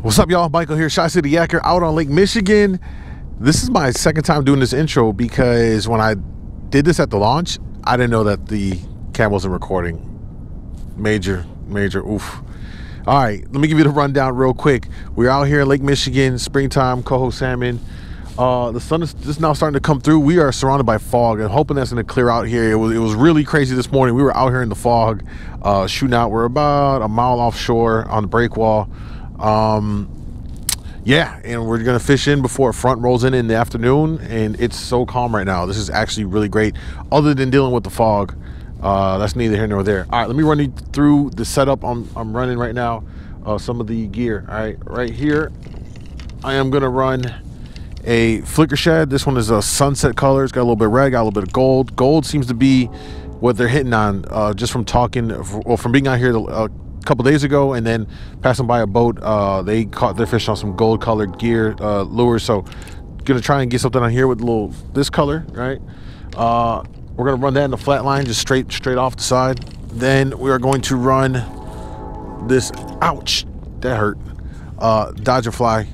What's up, y'all? Michael here, Shy City Yacker, out on Lake Michigan. This is my second time doing this intro because when I did this at the launch, I didn't know that the cam wasn't recording. Major oof. All right, let me give you the rundown real quick. We're out here in Lake Michigan, springtime, Coho Salmon. The sun is just now starting to come through. We are surrounded by fog and hoping that's going to clear out here. It was really crazy this morning. We were out here in the fog, shooting out. We're about a mile offshore on the breakwall. Yeah, and we're gonna fish in before front rolls in the afternoon, and it's so calm right now. This is actually really great, other than dealing with the fog. That's neither here nor there. All right, let me run you through the setup I'm running right now. Some of the gear. All right, right here I am gonna run a flicker shad. This one is a sunset color. It's got a little bit of red, got a little bit of gold. Gold seems to be what they're hitting on, just from talking, or from being out here couple days ago and then passing by a boat. They caught their fish on some gold colored gear lures, so gonna try and get something on here with a little this color, right? We're gonna run that in the flat line, just straight off the side. Then we are going to run this, ouch, that hurt, Dodger fly,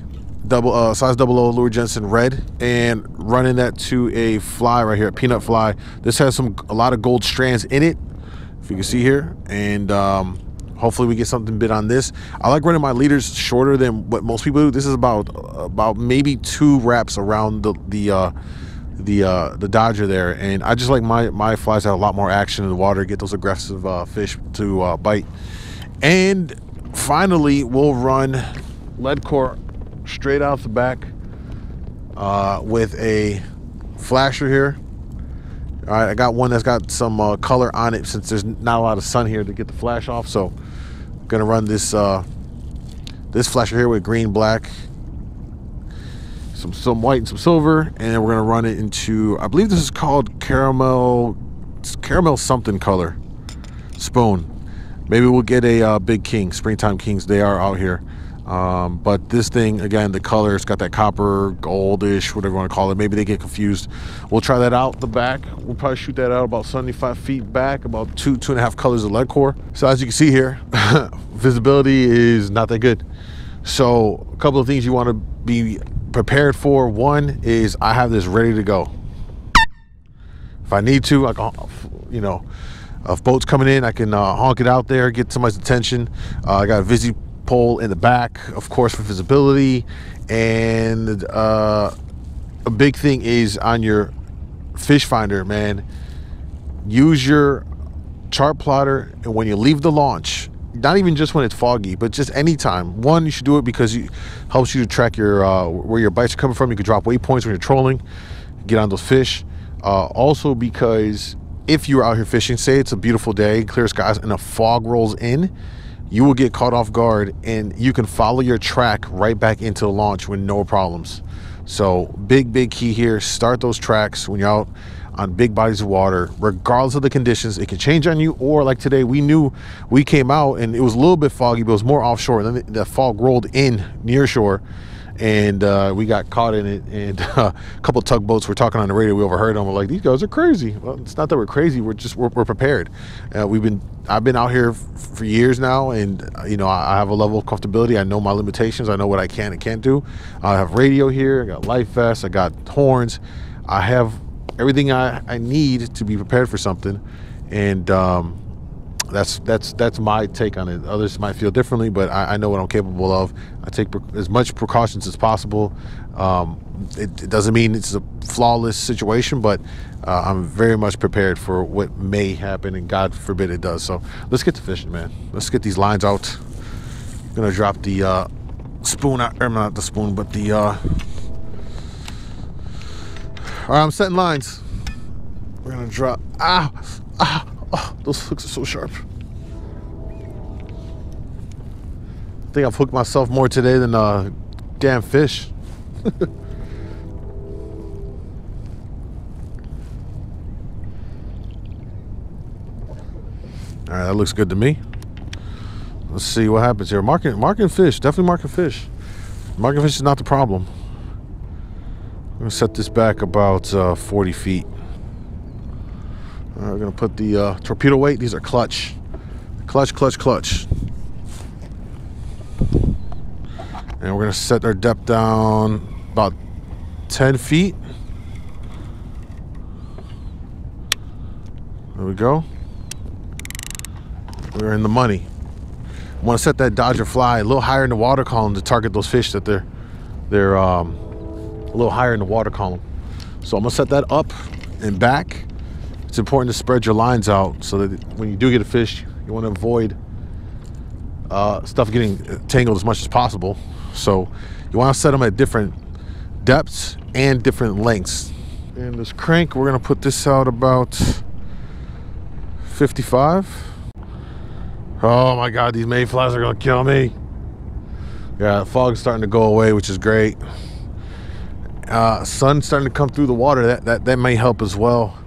size 00 lure Jensen red, and running that to a fly right here, a peanut fly. This has a lot of gold strands in it, if you can see here, and hopefully we get something bit on this. I like running my leaders shorter than what most people do. This is about maybe 2 wraps around the Dodger there, and I just like my flies to have a lot more action in the water, get those aggressive fish to bite. And finally, we'll run lead core straight out the back with a flasher here. All right, I got one that's got some color on it since there's not a lot of sun here to get the flash off. So I'm gonna run this this flasher here with green, black, some white and some silver, and then we're gonna run it into, I believe this is called caramel something color spoon. Maybe we'll get a big king, springtime kings. They are out here. But this thing, again, the color, it's got that copper, goldish, whatever you want to call it. Maybe they get confused. We'll try that out the back. We'll probably shoot that out about 75 feet back, about 2.5 colors of lead core. So as you can see here, visibility is not that good. So a couple of things you want to be prepared for. One is I have this ready to go. If I need to, like, you know, if boats coming in, I can honk it out there, get somebody's attention. I got a Visi pole in the back, of course, for visibility. And a big thing is on your fish finder, man, use your chart plotter. And when you leave the launch, not even just when it's foggy, but just anytime. One, you should do it because it helps you to track your where your bites are coming from. You can drop waypoints when you're trolling, get on those fish. Also because if you're out here fishing, say it's a beautiful day, clear skies, and a fog rolls in, you will get caught off guard, and you can follow your track right back into the launch with no problems. So big key here, start those tracks when you're out on big bodies of water, regardless of the conditions. It can change on you, or like today, we came out and it was a little bit foggy, but it was more offshore, and then the fog rolled in near shore, and we got caught in it. And a couple of tugboats were talking on the radio. We overheard them. We're like, these guys are crazy. Well, it's not that we're crazy. We're prepared. I've been out here for years now, and you know, I have a level of comfortability. I know my limitations. I know what I can and can't do. I have radio here. I got life vests. I got horns. I have everything I need to be prepared for something. And that's my take on it. Others might feel differently, but I know what I'm capable of. I take as much precautions as possible. It doesn't mean it's a flawless situation, but I'm very much prepared for what may happen, and God forbid it does. So let's get to fishing, man. Let's get these lines out. I'm gonna drop the spoon out, or not the spoon, but the all right, I'm setting lines. We're gonna drop. Oh, those hooks are so sharp. I think I've hooked myself more today than damn fish. All right, that looks good to me. Let's see what happens here. Marking fish, definitely marking fish. Marking fish is not the problem. I'm gonna set this back about 40 feet. We're gonna put the torpedo weight. These are clutch. And we're gonna set our depth down about 10 feet. There we go. We're in the money. I want to set that Dodger fly a little higher in the water column to target those fish that they're a little higher in the water column. So I'm gonna set that up and back. It's important to spread your lines out so that when you do get a fish, you want to avoid stuff getting tangled as much as possible. So you want to set them at different depths and different lengths. And this crank, we're gonna put this out about 55. Oh my God, these mayflies are gonna kill me. Yeah, the fog's starting to go away, which is great. Sun's starting to come through the water. That may help as well.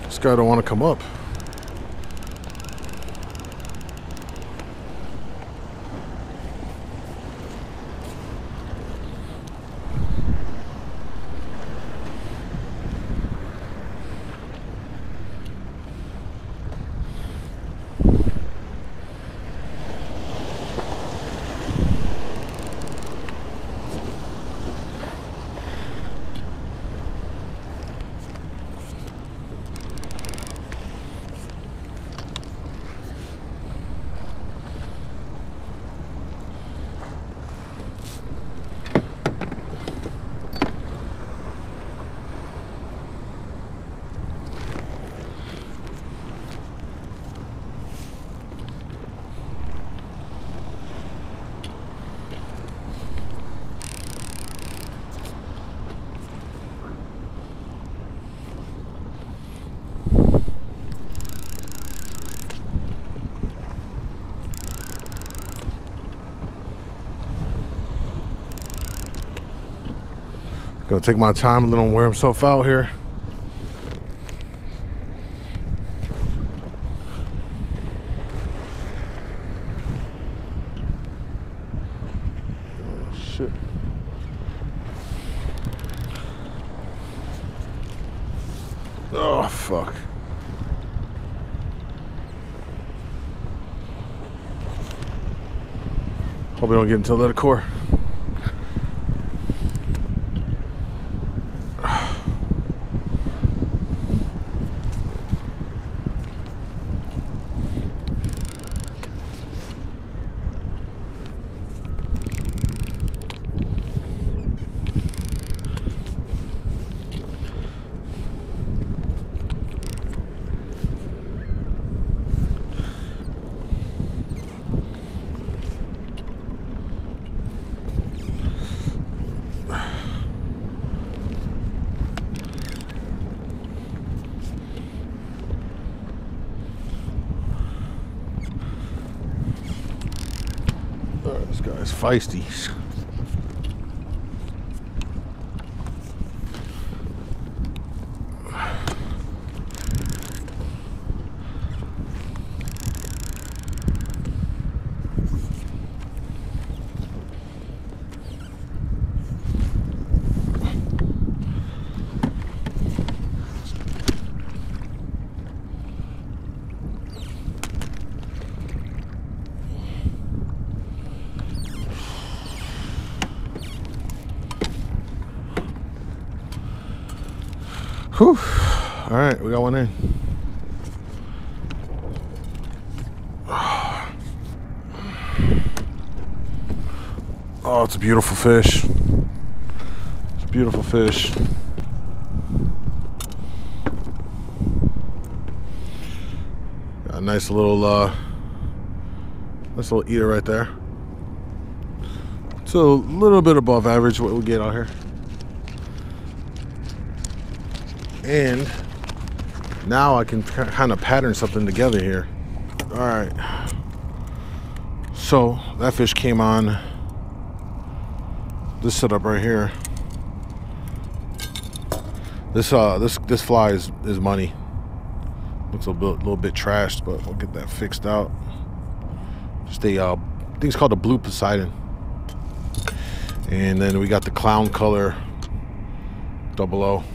This guy don't want to come up. Gonna take my time and let him wear himself out here. Oh, shit. Oh, fuck. Hope we don't get into the core. This guy's feisty. Whew. All right, we got one in. Oh, it's a beautiful fish. It's a beautiful fish. Got a nice little eater right there. It's a little bit above average what we get out here. And now I can kind of pattern something together here. All right. So that fish came on this setup right here. This fly is money. Looks a little bit trashed, but we'll get that fixed out. Just a I think it's called a blue Poseidon. And then we got the clown color 00.